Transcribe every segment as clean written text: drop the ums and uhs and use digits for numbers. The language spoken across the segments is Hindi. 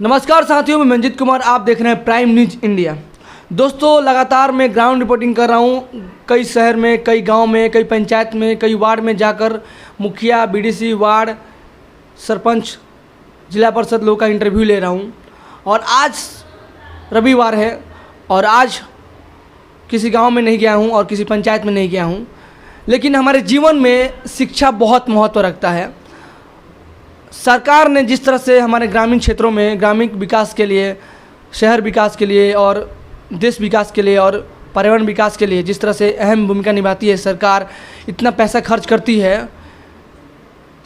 नमस्कार साथियों, मैं मंजित कुमार, आप देख रहे हैं प्राइम न्यूज इंडिया। दोस्तों, लगातार मैं ग्राउंड रिपोर्टिंग कर रहा हूं। कई शहर में, कई गांव में, कई पंचायत में, कई वार्ड में जाकर मुखिया, बीडीसी, वार्ड, सरपंच, जिला परिषद लोगों का इंटरव्यू ले रहा हूं। और आज रविवार है और आज किसी गांव में नहीं गया हूं और किसी पंचायत में नहीं गया हूं, लेकिन हमारे जीवन में शिक्षा बहुत महत्व रखता है। सरकार ने जिस तरह से हमारे ग्रामीण क्षेत्रों में ग्रामीण विकास के लिए, शहर विकास के लिए और देश विकास के लिए और पर्यावरण विकास के लिए जिस तरह से अहम भूमिका निभाती है, सरकार इतना पैसा खर्च करती है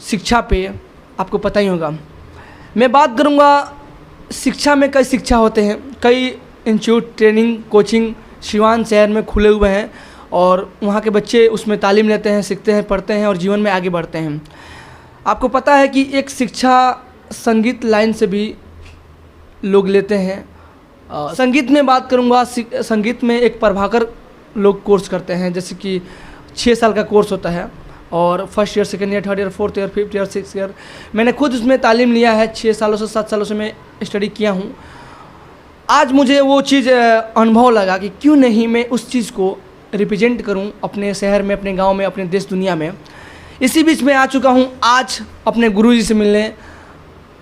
शिक्षा पे, आपको पता ही होगा। मैं बात करूँगा, शिक्षा में कई शिक्षा होते हैं, कई इंस्टीट्यूट, ट्रेनिंग, कोचिंग सिवान शहर में खुले हुए हैं और वहाँ के बच्चे उसमें तालीम लेते हैं, सीखते हैं, पढ़ते हैं और जीवन में आगे बढ़ते हैं। आपको पता है कि एक शिक्षा संगीत लाइन से भी लोग लेते हैं। संगीत में बात करूँगा, संगीत में एक प्रभाकर लोग कोर्स करते हैं, जैसे कि 6 साल का कोर्स होता है और first year, second year, third year, fourth year, fifth year, six year. मैंने खुद उसमें तालीम लिया है। 6 सालों से 7 सालों से मैं स्टडी किया हूँ। आज मुझे वो चीज़ अनुभव लगा कि क्यों नहीं मैं उस चीज़ को रिप्रेजेंट करूँ अपने शहर में, अपने गाँव में, अपने देश दुनिया में। इसी बीच में आ चुका हूँ आज अपने गुरुजी से मिलने,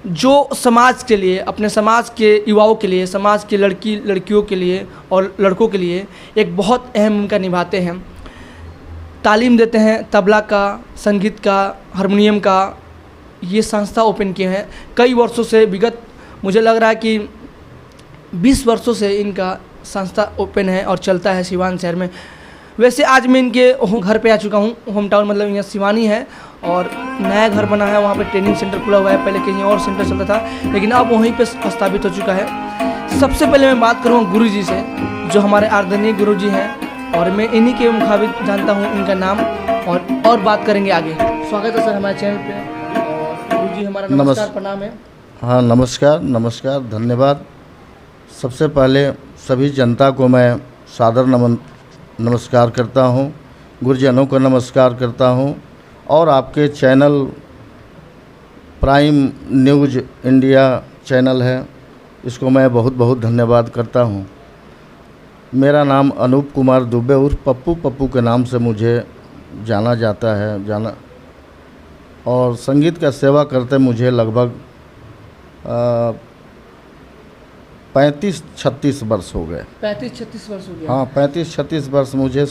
जो समाज के लिए, अपने समाज के युवाओं के लिए, समाज के लड़कियों के लिए और लड़कों के लिए एक बहुत अहम भूमिका निभाते हैं। तालीम देते हैं तबला का, संगीत का, हारमोनियम का। ये संस्था ओपन किए हैं कई वर्षों से, विगत मुझे लग रहा है कि 20 वर्षों से इनका संस्था ओपन है और चलता है सिवान शहर में। वैसे आज मैं इनके घर पे आ चुका हूँ। होम टाउन मतलब यहाँ सिवानी है और नया घर बना है, वहाँ पे ट्रेनिंग सेंटर खुला हुआ है। पहले कहीं और सेंटर चलता था, लेकिन अब वहीं पे स्थापित हो चुका है। सबसे पहले मैं बात करूँगा गुरुजी से, जो हमारे आदरणीय गुरुजी हैं और मैं इन्हीं के मुखाबिक जानता हूँ इनका नाम, और बात करेंगे आगे। स्वागत है सर हमारे चैनल पे। गुरुजी हमारा नमस्कार, प्रणाम है। हाँ, नमस्कार, धन्यवाद। सबसे पहले सभी जनता को मैं सादर नमस्कार करता हूँ, गुरुजनों को नमस्कार करता हूँ और आपके channel prime news India channel है, इसको मैं बहुत बहुत धन्यवाद करता हूँ। मेरा नाम अनूप कुमार दुबे उर्फ पप्पू के नाम से मुझे जाना जाता है और संगीत का सेवा करते मुझे लगभग 35-36 वर्ष हो गए। 35-36 वर्ष हो गए। हाँ, 35-36 वर्ष मुझे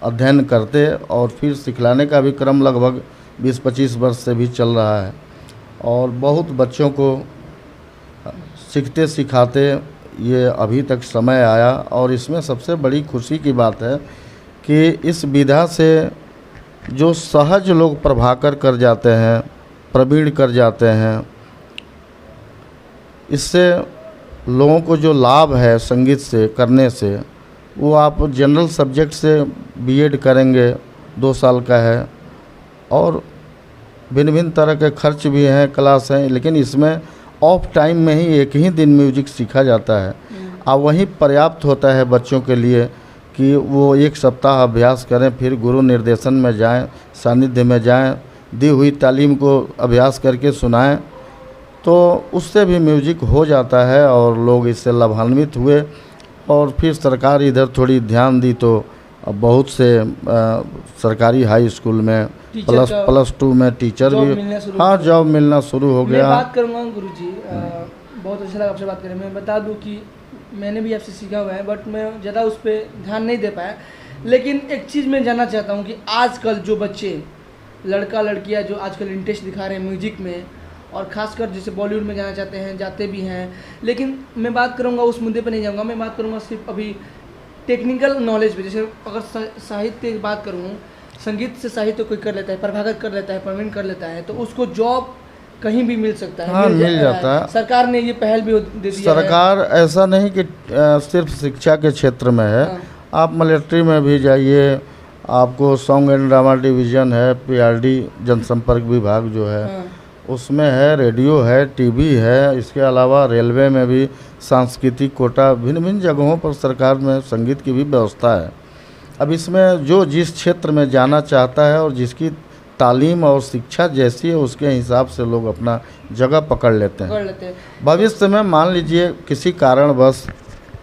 अध्ययन करते और फिर सिखलाने का भी क्रम लगभग 20-25 वर्ष से भी चल रहा है और बहुत बच्चों को सीखते सिखाते ये अभी तक समय आया। और इसमें सबसे बड़ी खुशी की बात है कि इस विधा से जो सहज लोग प्रभाकर कर जाते हैं, प्रवीण कर जाते हैं, इससे लोगों को जो लाभ है संगीत से करने से, वो आप जनरल सब्जेक्ट से बीएड करेंगे 2 साल का है और भिन्न तरह के खर्च भी हैं, क्लास हैं, लेकिन इसमें ऑफ टाइम में ही 1 ही दिन म्यूजिक सीखा जाता है। अब वही पर्याप्त होता है बच्चों के लिए कि वो 1 सप्ताह अभ्यास करें, फिर गुरु निर्देशन में जाएं, सानिध्य में जाएं, दी हुई तालीम को अभ्यास करके सुनाएं, तो उससे भी म्यूजिक हो जाता है और लोग इससे लाभान्वित हुए। और फिर सरकार इधर थोड़ी ध्यान दी तो अब बहुत से सरकारी हाई स्कूल में +2 में टीचर भी, हाँ, जॉब मिलना शुरू हो गया। मैं बात करूँगा गुरुजी, बहुत अच्छा लगा आपसे बात करें। मैं बता दूं कि मैंने भी आपसे सीखा हुआ है, बट मैं ज़्यादा उस पर ध्यान नहीं दे पाया। लेकिन एक चीज़ मैं जानना चाहता हूँ कि आजकल जो बच्चे, लड़का लड़कियाँ जो आजकल इंटरेस्ट दिखा रहे हैं म्यूजिक में, और ख़ासकर जैसे बॉलीवुड में जाना चाहते हैं, जाते भी हैं, लेकिन मैं बात करूँगा उस मुद्दे पर नहीं जाऊँगा। मैं बात करूँगा सिर्फ अभी टेक्निकल नॉलेज पे। जैसे अगर साहित्य की बात करूँ, संगीत से साहित्य कोई कर लेता है, प्रभाकर कर लेता है, प्रवीण कर लेता है, तो उसको जॉब कहीं भी मिल सकता है। हाँ, मिल जाता है। सरकार ने ये पहल भी दे दी है। सरकार ऐसा नहीं कि सिर्फ शिक्षा के क्षेत्र में है। हाँ। आप मिलिट्री में भी जाइए, आपको सॉन्ग एंड ड्रामा डिवीज़न है, PRD जनसंपर्क विभाग जो है, हाँ, उसमें है, रेडियो है, टीवी है। इसके अलावा रेलवे में भी सांस्कृतिक कोटा, भिन्न जगहों पर सरकार में संगीत की भी व्यवस्था है। अब इसमें जो जिस क्षेत्र में जाना चाहता है और जिसकी तालीम और शिक्षा जैसी है उसके हिसाब से लोग अपना जगह पकड़ लेते हैं। कर लेते हैं। भविष्य में मान लीजिए किसी कारणवश,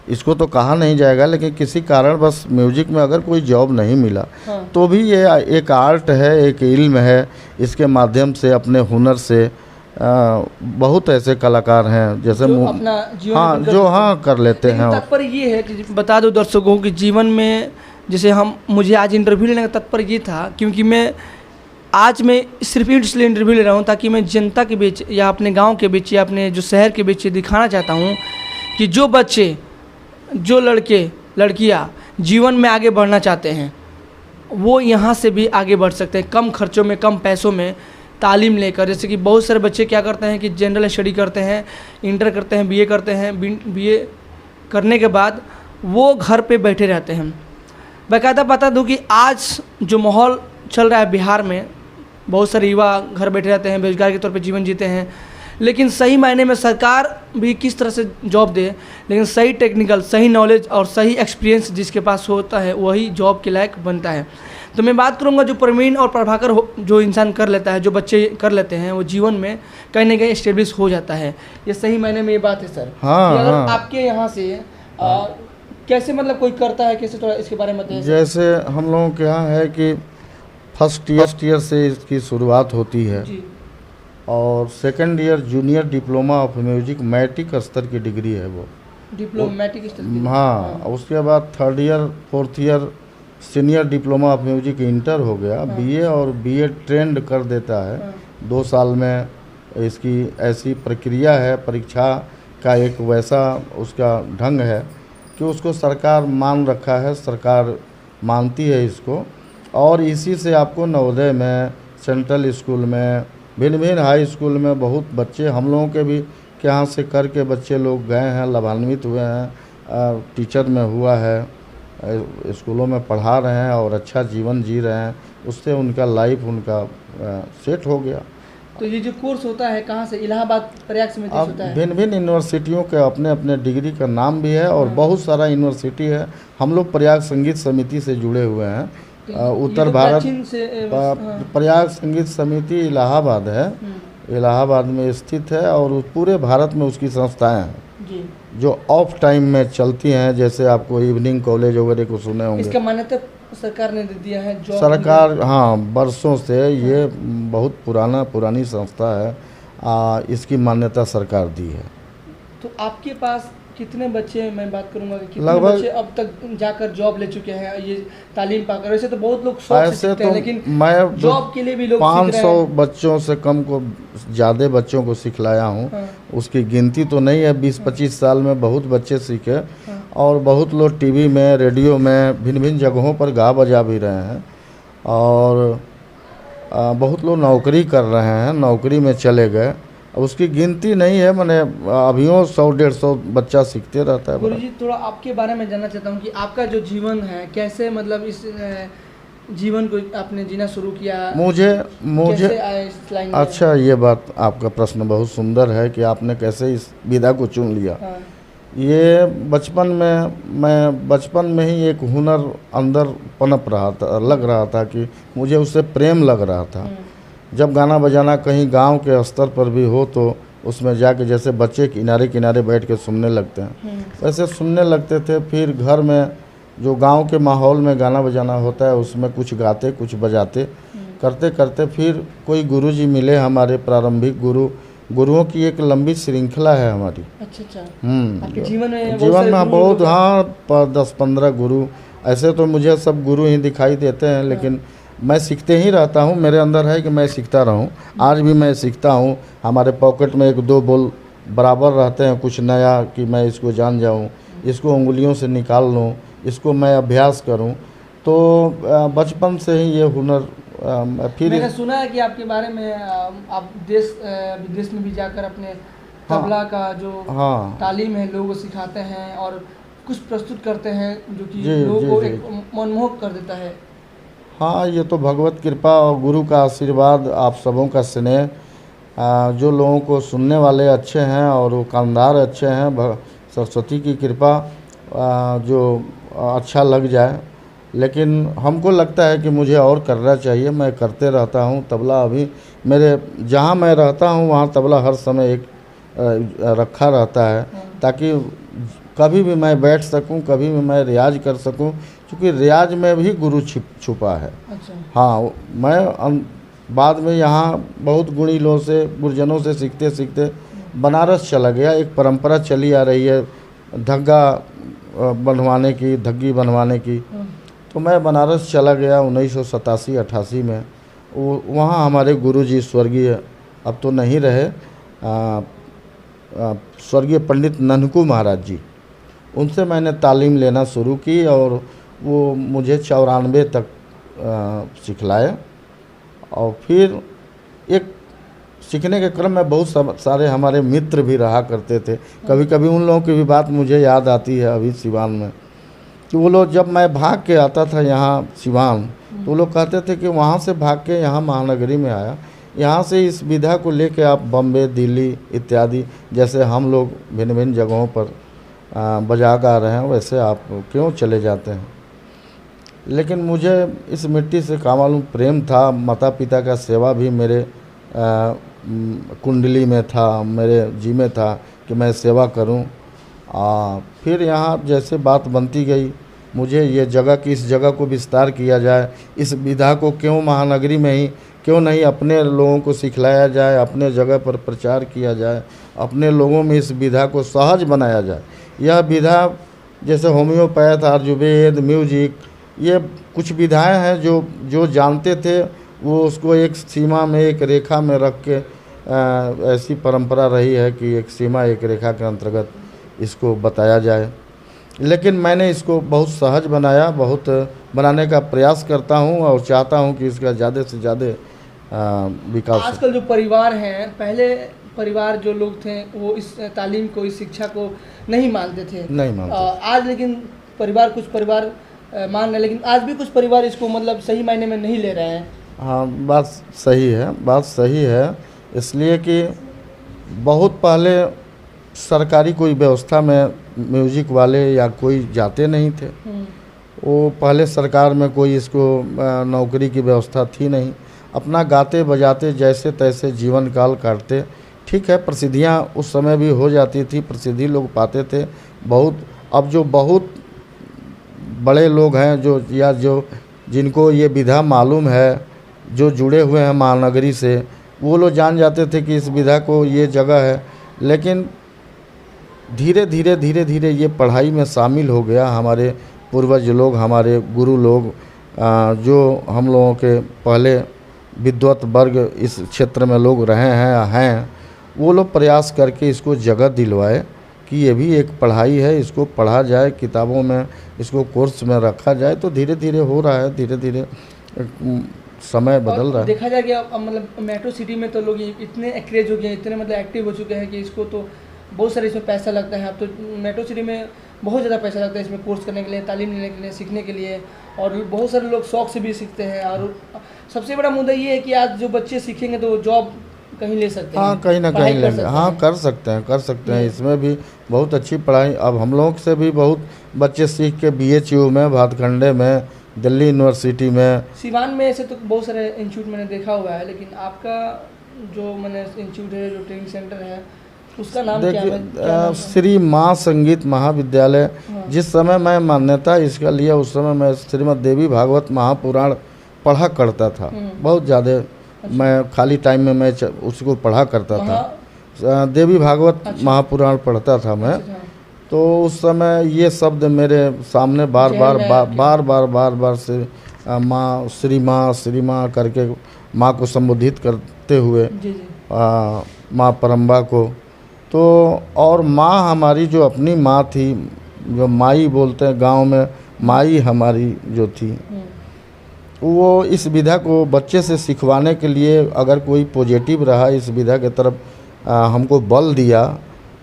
इसको तो कहा नहीं जाएगा, लेकिन किसी कारणवश म्यूजिक में अगर कोई जॉब नहीं मिला हाँ। तो भी ये एक आर्ट है, एक इल्म है। इसके माध्यम से अपने हुनर से बहुत ऐसे कलाकार हैं जैसे जो अपना जीवन हाँ यापन कर जो सकते हैं। हाँ कर लेते लेकिन हैं। तात्पर्य ये है कि बता दो दर्शकों को कि जीवन में जैसे मुझे आज इंटरव्यू लेने का तात्पर्य ये था, क्योंकि मैं सिर्फ इसलिए इंटरव्यू ले रहा हूँ ताकि मैं जनता के बीच या अपने गांव के बीच या अपने जो शहर के बीच दिखाना चाहता हूँ कि जो बच्चे, जो लड़के लड़कियाँ जीवन में आगे बढ़ना चाहते हैं वो यहाँ से भी आगे बढ़ सकते हैं, कम खर्चों में, कम पैसों में तालीम लेकर। जैसे कि बहुत सारे बच्चे क्या करते हैं कि जनरल स्टडी करते हैं, इंटर करते हैं, बीए करते हैं, बीए करने के बाद वो घर पे बैठे रहते हैं। बाकायदा बता दूं कि आज जो माहौल चल रहा है बिहार में, बहुत सारे युवा घर बैठे रहते हैं, बेरोजगार के तौर पे जीवन जीते हैं। लेकिन सही मायने में सरकार भी किस तरह से जॉब दे, लेकिन सही टेक्निकल, सही नॉलेज और सही एक्सपीरियंस जिसके पास होता है वही जॉब के लायक बनता है। तो मैं बात करूंगा जो प्रवीण और प्रभाकर जो इंसान कर लेता है, जो बच्चे कर लेते हैं, वो जीवन में कहीं ना कहीं एस्टेब्लिश हो जाता है। ये सही मायने में ये बात है सर। हाँ, कि अगर हाँ। आपके यहाँ से कैसे मतलब कोई करता है, कैसे, थोड़ा इसके बारे में बताइए सर। जैसे हम लोगों के यहाँ है कि फर्स्ट ईयर से इसकी शुरुआत होती है जी। और second year junior diploma of music matric स्तर की डिग्री है वो। डिप्लोमेटिक स्तर। हाँ, उसके बाद third year fourth year senior diploma of music inter हो गया। बीए और बीए ट्रेंड कर देता है 2 साल में। इसकी ऐसी प्रक्रिया है, परीक्षा का एक वैसा उसका ढंग है कि उसको सरकार मान रखा है, सरकार मानती है इसको। और इसी से आपको नवोदय में, सेंट्रल स्कूल में, भिन्न भिन्न हाई स्कूल में बहुत बच्चे हम लोगों के भी के यहाँ से करके बच्चे लोग गए हैं, लाभान्वित हुए हैं, टीचर में हुआ है, स्कूलों में पढ़ा रहे हैं और अच्छा जीवन जी रहे हैं। उससे उनका लाइफ उनका सेट हो गया। तो ये जो कोर्स होता है कहाँ से? इलाहाबाद प्रयाग समिति से अब होता है। भिन्न भिन्न यूनिवर्सिटियों के अपने अपने डिग्री का नाम भी है और बहुत सारा यूनिवर्सिटी है। हम लोग प्रयाग संगीत समिति से जुड़े हुए हैं। उत्तर भारत प्रयाग संगीत समिति इलाहाबाद है, इलाहाबाद में स्थित है और पूरे भारत में उसकी संस्थाएं हैं जी। जो ऑफ टाइम में चलती हैं। जैसे आपको इवनिंग कॉलेज वगैरह को सुने होंगे। इसका मान्यता सरकार ने दे दिया है जॉब सरकार, हाँ, बरसों से ये बहुत पुरानी संस्था है। इसकी मान्यता सरकार दी है। तो आपके पास कितने बच्चे, मैं बात करूंगा कि कितने लगभग बच्चे अब तक जाकर जॉब ले चुके हैं ये तालीम पाकर? वैसे तो बहुत लोग शौक से ऐसे सीखते तो हैं, लेकिन मैं जॉब के लिए भी लोग सीख रहे 500 हैं। बच्चों से कम को ज़्यादा बच्चों को सिखलाया हूँ। हाँ। उसकी गिनती तो नहीं है। 20-25 साल में बहुत बच्चे सीखे। हाँ। और बहुत लोग टीवी में, रेडियो में, भिन्न भिन्न जगहों पर गा बजा भी रहे हैं। और बहुत लोग नौकरी कर रहे हैं, नौकरी में चले गए। उसकी गिनती नहीं है, मैंने अभियों 100-150 बच्चा सीखते रहता है। गुरुजी, थोड़ा आपके बारे में जानना चाहता हूँ कि आपका जो जीवन है कैसे, मतलब इस जीवन को आपने जीना शुरू किया? मुझे कैसे आए इस लाइन में? अच्छा, ये बात आपका प्रश्न बहुत सुंदर है कि आपने कैसे इस विधा को चुन लिया। हाँ। ये बचपन में ही एक हुनर अंदर पनप रहा था, लग रहा था कि मुझे उससे प्रेम लग रहा था। जब गाना बजाना कहीं गांव के स्तर पर भी हो तो उसमें जाके जैसे बच्चे किनारे किनारे बैठ के सुनने लगते हैं, वैसे सुनने लगते थे। फिर घर में जो गांव के माहौल में गाना बजाना होता है उसमें कुछ गाते कुछ बजाते करते करते फिर कोई गुरुजी मिले, हमारे प्रारंभिक गुरुओं की एक लंबी श्रृंखला है हमारी। अच्छा। आपके जीवन में बहुत, हाँ, 10-15 गुरु। ऐसे तो मुझे सब गुरु ही दिखाई देते हैं, लेकिन मैं सीखते ही रहता हूँ। मेरे अंदर है कि मैं सीखता रहूँ। आज भी मैं सीखता हूँ। हमारे पॉकेट में 1-2 बोल बराबर रहते हैं, कुछ नया कि मैं इसको जान जाऊँ, इसको उंगलियों से निकाल लूँ, इसको मैं अभ्यास करूँ। तो बचपन से ही ये हुनर फिर मैंने सुना है कि आपके बारे में आप देश विदेश में भी जाकर अपने तबला का जो तालीम है लोगों को सिखाते हैं और कुछ प्रस्तुत करते हैं जो कि लोगों को एक मनमोहक कर देता है। हाँ, ये तो भगवत कृपा और गुरु का आशीर्वाद, आप सबों का स्नेह, जो लोगों को सुनने वाले अच्छे हैं और वो कामदार अच्छे हैं, सरस्वती की कृपा जो अच्छा लग जाए। लेकिन हमको लगता है कि मुझे और करना चाहिए। मैं करते रहता हूँ तबला। अभी मेरे जहाँ मैं रहता हूँ वहाँ तबला हर समय एक रखा रहता है, ताकि कभी भी मैं बैठ सकूं, कभी भी मैं रियाज कर सकूं, क्योंकि रियाज में भी गुरु छुपा है। अच्छा। हाँ, मैं बाद में यहाँ बहुत गुणिलों से, गुरुजनों से सीखते सीखते बनारस चला गया। एक परंपरा चली आ रही है धग्गा बनवाने की, धग्गी बनवाने की। तो मैं बनारस चला गया 1987-88 में। वहाँ हमारे गुरुजी स्वर्गीय, अब तो नहीं रहे, स्वर्गीय पंडित ननकू महाराज जी, उनसे मैंने तालीम लेना शुरू की और वो मुझे 94 तक सिखलाए। और फिर एक सीखने के क्रम में बहुत सारे हमारे मित्र भी रहा करते थे। कभी कभी उन लोगों की भी बात मुझे याद आती है अभी सिवान में, कि वो लोग, जब मैं भाग के आता था यहाँ सिवान, तो वो लोग कहते थे कि वहाँ से भाग के यहाँ महानगरी में आया, यहाँ से इस विधा को लेके आप बम्बे, दिल्ली इत्यादि जैसे हम लोग भिन्न भिन्न जगहों पर बजा गा रहे हैं, वैसे आप क्यों चले जाते हैं। लेकिन मुझे इस मिट्टी से का मालूम प्रेम था। माता पिता का सेवा भी मेरे कुंडली में था, मेरे जी में था कि मैं सेवा करूं। फिर यहाँ जैसे बात बनती गई, मुझे ये जगह की, इस जगह को विस्तार किया जाए, इस विधा को क्यों महानगरी में ही क्यों नहीं अपने लोगों को सिखलाया जाए, अपने जगह पर प्रचार किया जाए, अपने लोगों में इस विधा को सहज बनाया जाए। यह विधा जैसे होम्योपैथ, आयुर्वेद, म्यूजिक, ये कुछ विधाएं हैं जो जानते थे वो उसको एक सीमा में, एक रेखा में रख के, ऐसी परंपरा रही है कि एक सीमा, एक रेखा के अंतर्गत इसको बताया जाए। लेकिन मैंने इसको बहुत सहज बनाया, बहुत बनाने का प्रयास करता हूं और चाहता हूं कि इसका ज़्यादा से ज़्यादा विकास। आजकल जो परिवार हैं, पहले परिवार जो लोग थे वो इस तालीम को, इस शिक्षा को नहीं मानते थे, नहीं मानते। आज लेकिन कुछ परिवार मान रहे, लेकिन आज भी कुछ परिवार इसको मतलब सही मायने में नहीं ले रहे हैं। हाँ, बात सही है। इसलिए कि बहुत पहले सरकारी कोई व्यवस्था में म्यूजिक वाले या कोई जाते नहीं थे। वो पहले सरकार में कोई इसको नौकरी की व्यवस्था थी नहीं, अपना गाते बजाते जैसे तैसे जीवन काल काटते। ठीक है, प्रसिद्धियाँ उस समय भी हो जाती थी, प्रसिद्धि लोग पाते थे बहुत। अब जो बहुत बड़े लोग हैं जो जिनको ये विधा मालूम है, जो जुड़े हुए हैं महानगरी से, वो लोग जान जाते थे कि इस विधा को ये जगह है। लेकिन धीरे धीरे ये पढ़ाई में शामिल हो गया। हमारे पूर्वज लोग, हमारे गुरु लोग, जो हम लोगों के पहले विद्वत वर्ग इस क्षेत्र में लोग रहे हैं, वो लोग प्रयास करके इसको जगह दिलवाए कि ये भी एक पढ़ाई है, इसको पढ़ा जाए, किताबों में इसको कोर्स में रखा जाए। तो धीरे धीरे हो रहा है, धीरे धीरे समय बदल रहा है। देखा जाए कि अब मतलब मेट्रो सिटी में तो लोग इतने एक्रेज हो गए, इतने मतलब एक्टिव हो चुके हैं कि इसको तो बहुत सारे इसमें पैसा लगता है। अब तो मेट्रो सिटी में बहुत ज़्यादा पैसा लगता है इसमें कोर्स करने के लिए, तालीम लेने के लिए, सीखने के लिए, और बहुत सारे लोग शौक से भी सीखते हैं। और सबसे बड़ा मुद्दा ये है कि आज जो बच्चे सीखेंगे तो जॉब कहीं ले सकते हैं। हाँ, कहीं ना कहीं लेंगे। हाँ, कर सकते हैं। इसमें भी बहुत अच्छी पढ़ाई, अब हम लोग से भी बहुत बच्चे सीख के BHU में, भातखंडे में, दिल्ली यूनिवर्सिटी में, सिवान में ऐसे तो बहुत सारे इंस्टीट्यूट मैंने देखा हुआ है, लेकिन आपका जो मैंने इंस्टीट्यूट है, जो ट्रेनिंग सेंटर है, उसका नाम क्या है? श्री माँ संगीत महाविद्यालय। हाँ। जिस समय मैं मान्यता इसका लिया, उस समय मैं श्रीमद् देवी भागवत महापुराण पढ़ा करता था बहुत ज़्यादा। अच्छा। मैं खाली टाइम में मैं उसको पढ़ा करता था, देवी भागवत महापुराण पढ़ता था मैं। अच्छा। तो उस समय ये शब्द मेरे सामने बार बार से माँ, श्री माँ करके माँ को संबोधित करते हुए, माँ परम्बा को। तो और माँ हमारी जो अपनी माँ थी, जो माई बोलते हैं गांव में, माई हमारी जो थी, वो इस विधा को बच्चे से सिखवाने के लिए अगर कोई पॉजिटिव रहा इस विधा के तरफ, हमको बल दिया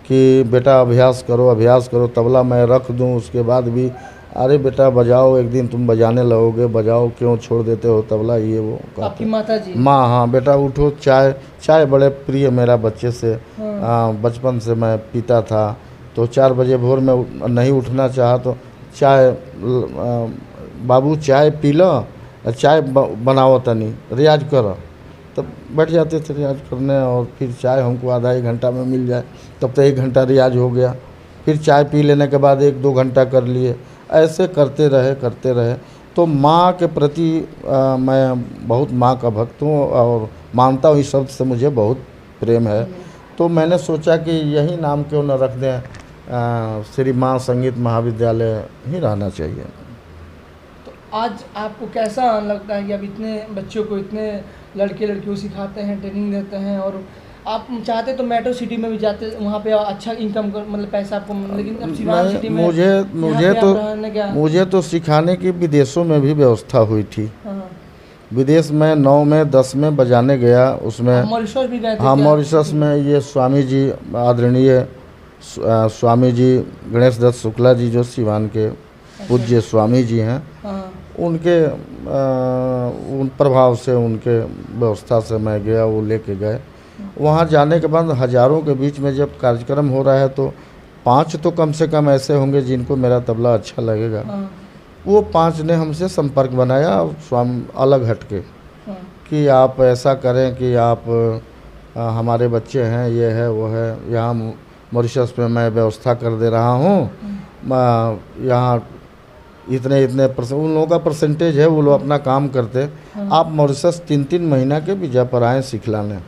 कि बेटा अभ्यास करो। तबला मैं रख दूं, उसके बाद भी अरे बेटा बजाओ, एक दिन तुम बजाने लगोगे, बजाओ, क्यों छोड़ देते हो तबला, ये वो। आपकी माता जी? माँ, हाँ बेटा उठो, चाय बड़े प्रिय मेरा बच्चे से। हाँ। बचपन से मैं पीता था, तो 4 बजे भोर में नहीं उठना चाहा तो चाय बाबू चाय पी लो, चाय बनाओ तनी, रियाज करो। तब बैठ जाते थे रियाज करने, और फिर चाय हमको आधा एक घंटा में मिल जाए तब तो 1 घंटा रियाज हो गया। फिर चाय पी लेने के बाद 1-2 घंटा कर लिए, ऐसे करते रहे। तो माँ के प्रति मैं बहुत माँ का भक्त हूँ और मानता हूँ, इस शब्द से मुझे बहुत प्रेम है। तो मैंने सोचा कि यही नाम क्यों न रख दें, श्री माँ संगीत महाविद्यालय ही रहना चाहिए। तो आज आपको कैसा लगता है कि आप इतने बच्चों को, इतने लड़के लड़कियों सिखाते हैं, ट्रेनिंग देते हैं, और आप चाहते तो मेट्रो सिटी में भी जाते, वहाँ पे अच्छा इनकम कर, मतलब पैसा आपको, लेकिन अब सिवान सिटी में मुझे तो सिखाने की विदेशों में भी व्यवस्था हुई थी। हाँ। विदेश में 9 में 10 में बजाने गया, उसमें मॉरिशस भी गए थे? हाँ, मॉरिशस में ये स्वामी जी, आदरणीय स्वामी जी गणेश दत्त शुक्ला जी, जो सिवान के पूज्य स्वामी जी हैं, हाँ। उनके उन प्रभाव से, उनके व्यवस्था से मैं गया, वो लेके गए। वहाँ जाने के बाद हज़ारों के बीच में जब कार्यक्रम हो रहा है तो 5 तो कम से कम ऐसे होंगे जिनको मेरा तबला अच्छा लगेगा। हाँ। वो 5 ने हमसे संपर्क बनाया, स्वामी अलग हटके, हाँ। कि आप ऐसा करें कि आप हमारे बच्चे हैं, ये है वो है, यहाँ मॉरिशस में मैं व्यवस्था कर दे रहा हूँ, यहाँ इतने उन लोगों का परसेंटेज है, वो लोग अपना काम करते। आप मॉरिशस 3-3 महीना के वीज़ा पर आएँ सिखलाने।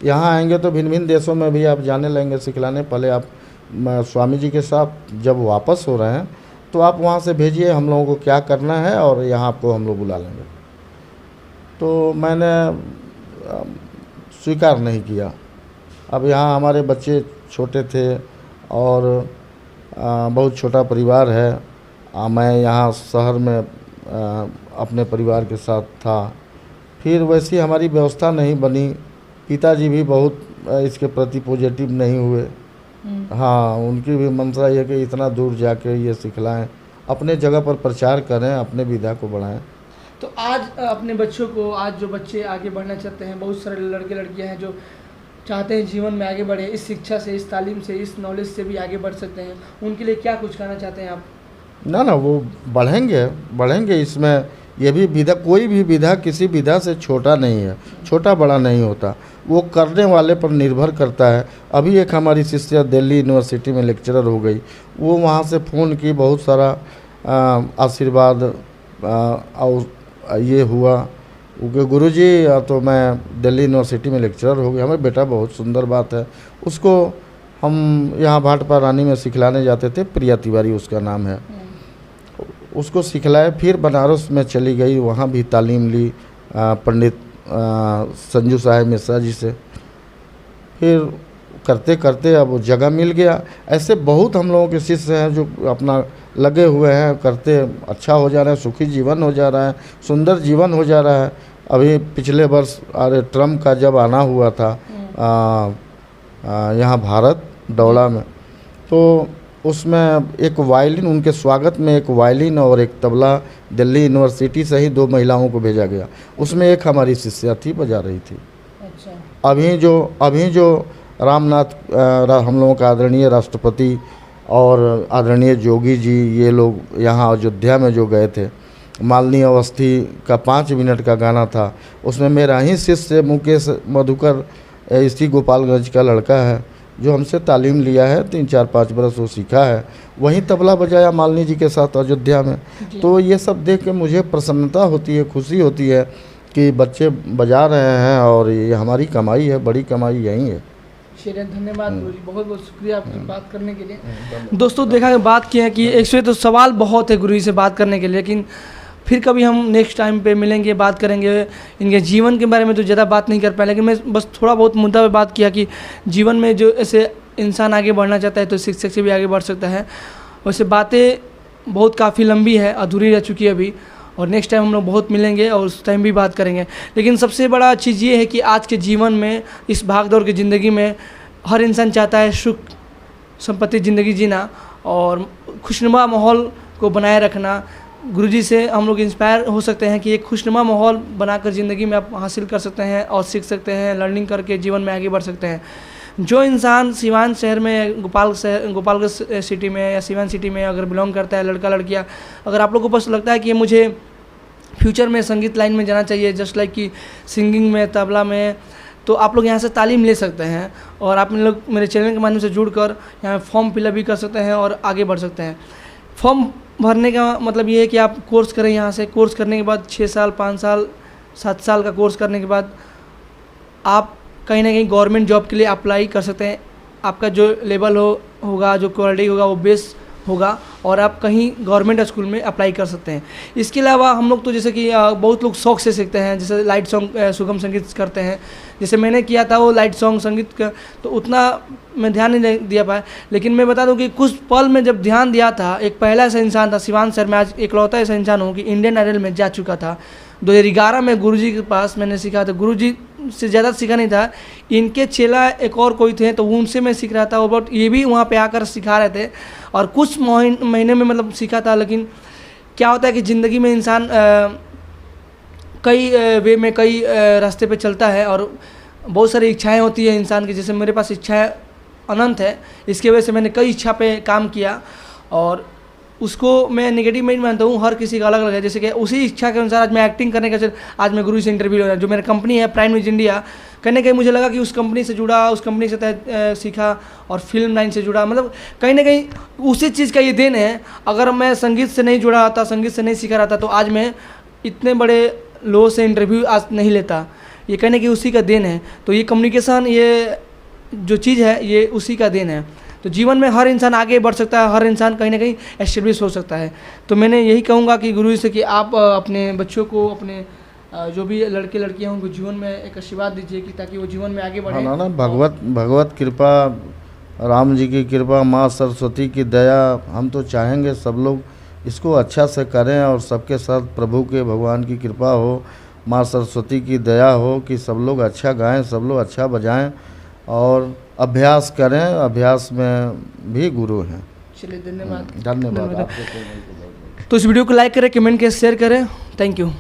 यहाँ आएंगे तो भिन्न भिन्न देशों में भी आप जाने लगेंगे सिखलाने। पहले आप स्वामी जी के साथ जब वापस हो रहे हैं तो आप वहाँ से भेजिए हम लोगों को क्या करना है, और यहाँ आपको हम लोग बुला लेंगे। तो मैंने स्वीकार नहीं किया। अब यहाँ हमारे बच्चे छोटे थे और बहुत छोटा परिवार है। मैं यहाँ शहर में अपने परिवार के साथ था। फिर वैसी हमारी व्यवस्था नहीं बनी। पिताजी भी बहुत इसके प्रति पॉजिटिव नहीं हुए। हाँ, उनकी भी मंशा ये कि इतना दूर जाके ये सिखलाएं, अपने जगह पर प्रचार करें, अपने विधा को बढ़ाएं। तो आज अपने बच्चों को, आज जो बच्चे आगे बढ़ना चाहते हैं, बहुत सारे लड़के लड़कियां हैं जो चाहते हैं जीवन में आगे बढ़े, इस शिक्षा से, इस तालीम से, इस नॉलेज से भी आगे बढ़ सकते हैं, उनके लिए क्या कुछ कहना चाहते हैं आप? ना वो बढ़ेंगे। इसमें ये भी विधा, कोई भी विधा किसी विधा से छोटा नहीं है, छोटा बड़ा नहीं होता, वो करने वाले पर निर्भर करता है। अभी एक हमारी शिष्या दिल्ली यूनिवर्सिटी में लेक्चरर हो गई, वो वहाँ से फ़ोन की, बहुत सारा आशीर्वाद और ये हुआ कि गुरुजी तो मैं दिल्ली यूनिवर्सिटी में लेक्चरर हो गई। हमारे बेटा, बहुत सुंदर बात है। उसको हम यहाँ भाटपा रानी में सिखलाने जाते थे, प्रिया तिवारी उसका नाम है, उसको सिखलाए। फिर बनारस में चली गई, वहाँ भी तालीम ली पंडित संजू साहेब मिश्रा जी से। फिर करते करते अब जगह मिल गया। ऐसे बहुत हम लोगों के शिष्य हैं जो अपना लगे हुए हैं, करते अच्छा हो जा रहा है, सुखी जीवन हो जा रहा है, सुंदर जीवन हो जा रहा है। अभी पिछले वर्ष ट्रम्प का जब आना हुआ था यहाँ भारत दौड़ा में, तो उसमें एक वायलिन, उनके स्वागत में एक वायलिन और एक तबला दिल्ली यूनिवर्सिटी से ही 2 महिलाओं को भेजा गया। उसमें एक हमारी शिष्या थी, बजा रही थी। अच्छा। अभी जो रामनाथ हम लोगों का आदरणीय राष्ट्रपति और आदरणीय जोगी जी, ये लोग यहाँ अयोध्या में जो गए थे, मालिनी अवस्थी का 5 मिनट का गाना था, उसमें मेरा ही शिष्य मुकेश मधुकर, इसी गोपालगंज का लड़का है, जो हमसे तालीम लिया है, 3-4-5 बरस वो सीखा है, वहीं तबला बजाया मालिनी जी के साथ अयोध्या में। तो ये सब देख के मुझे प्रसन्नता होती है, खुशी होती है कि बच्चे बजा रहे हैं, और ये हमारी कमाई है, बड़ी कमाई यही है। धन्यवाद गुरु जी, बहुत बहुत शुक्रिया आपकी बात करने के लिए। दोस्तों, देखा बात की है कि एक्चुअली तो सवाल बहुत है गुरु जी से बात करने के लिए, लेकिन फिर कभी हम नेक्स्ट टाइम पे मिलेंगे, बात करेंगे। इनके जीवन के बारे में तो ज़्यादा बात नहीं कर पाए, लेकिन मैं बस थोड़ा बहुत मुद्दा पे बात किया कि जीवन में जो ऐसे इंसान आगे बढ़ना चाहता है तो शिक्षक से भी आगे बढ़ सकता है। वैसे बातें बहुत काफ़ी लंबी है, अधूरी रह चुकी है अभी, और नेक्स्ट टाइम हम लोग बहुत मिलेंगे और उस टाइम भी बात करेंगे। लेकिन सबसे बड़ा चीज़ ये है कि आज के जीवन में, इस भागदौड़ की ज़िंदगी में, हर इंसान चाहता है सुख संपत्ति ज़िंदगी जीना और खुशनुमा माहौल को बनाए रखना। गुरुजी से हम लोग इंस्पायर हो सकते हैं कि एक खुशनुमा माहौल बनाकर ज़िंदगी में आप हासिल कर सकते हैं और सीख सकते हैं, लर्निंग करके जीवन में आगे बढ़ सकते हैं। जो इंसान सिवान शहर में गोपालगंज सिटी में या सिवान सिटी में अगर बिलोंग करता है, लड़का लड़कियाँ, अगर आप लोगों को बस लगता है कि मुझे फ्यूचर में संगीत लाइन में जाना चाहिए, जस्ट लाइक कि सिंगिंग में, तबला में, तो आप लोग यहाँ से तालीम ले सकते हैं और आप लोग मेरे चैनल के माध्यम से जुड़कर यहाँ फॉर्म फिलअप भी कर सकते हैं और आगे बढ़ सकते हैं। फॉर्म भरने का मतलब ये है कि आप कोर्स करें, यहाँ से कोर्स करने के बाद 6 साल 5 साल 7 साल का कोर्स करने के बाद आप कहीं ना कहीं गवर्नमेंट जॉब के लिए अप्लाई कर सकते हैं। आपका जो लेवल होगा, जो क्वालिटी होगा वो बेस होगा और आप कहीं गवर्नमेंट स्कूल में अप्लाई कर सकते हैं। इसके अलावा हम लोग तो जैसे कि बहुत लोग शौक से सीखते हैं, जैसे लाइट सॉन्ग सुगम संगीत करते हैं, जैसे मैंने किया था वो लाइट सॉन्ग संगीत का, तो उतना मैं ध्यान नहीं दिया पाया। लेकिन मैं बता दूं कि कुछ पल में जब ध्यान दिया था, एक पहला ऐसा इंसान था सिवान शहर में, आज इकलौता ऐसा इंसान हूँ कि इंडियन आइडल में जा चुका था। 2011 में गुरुजी के पास मैंने सीखा था, गुरुजी से ज़्यादा सीखा नहीं था, इनके चेला एक और कोई थे तो उनसे मैं सीख रहा था, बट ये भी वहाँ पे आकर सिखा रहे थे और कुछ महीने में मतलब सीखा था। लेकिन क्या होता है कि ज़िंदगी में इंसान कई वे में कई रास्ते पे चलता है और बहुत सारी इच्छाएं होती है इंसान की। जैसे मेरे पास इच्छाएं अनंत है, इसकी वजह से मैंने कई इच्छा पे काम किया और उसको मैं नेगेटिव में नहीं मानता हूँ, हर किसी का अलग अलग है। जैसे कि उसी इच्छा के अनुसार आज मैं एक्टिंग करने का, आज मैं गुरु से इंटरव्यू ले रहा हूँ, जो मेरा कंपनी है प्राइम म्यूजिक इंडिया, कहीं ना कहीं मुझे लगा कि उस कंपनी से जुड़ा, उस कंपनी से सीखा और फिल्म लाइन से जुड़ा, मतलब कहीं ना कहीं उसी चीज़ का ये देन है। अगर मैं संगीत से नहीं जुड़ा रहता, संगीत से नहीं सीखा रहता तो आज मैं इतने बड़े लो से इंटरव्यू आज नहीं लेता। ये कहीं ना कहीं उसी का देन है। तो ये कम्युनिकेशन, ये जो चीज़ है ये उसी का देन है। तो जीवन में हर इंसान आगे बढ़ सकता है, हर इंसान कहीं ना कहीं एस्टेब्लिश हो सकता है। तो मैंने यही कहूँगा कि गुरु से कि आप अपने बच्चों को, अपने जो भी लड़के लड़कियाँ उनको जीवन में एक आशीर्वाद दीजिए कि ताकि वो जीवन में आगे बढ़े। ना भगवत कृपा, राम जी की कृपा, माँ सरस्वती की दया, हम तो चाहेंगे सब लोग इसको अच्छा से करें और सबके साथ प्रभु के, भगवान की कृपा हो, माँ सरस्वती की दया हो कि सब लोग अच्छा गाएं, सब लोग अच्छा बजाएं और अभ्यास करें। अभ्यास में भी गुरु हैं। चलिए, धन्यवाद। धन्यवाद आपको। तो इस वीडियो को लाइक करें, कमेंट करें, शेयर करें। Thank you.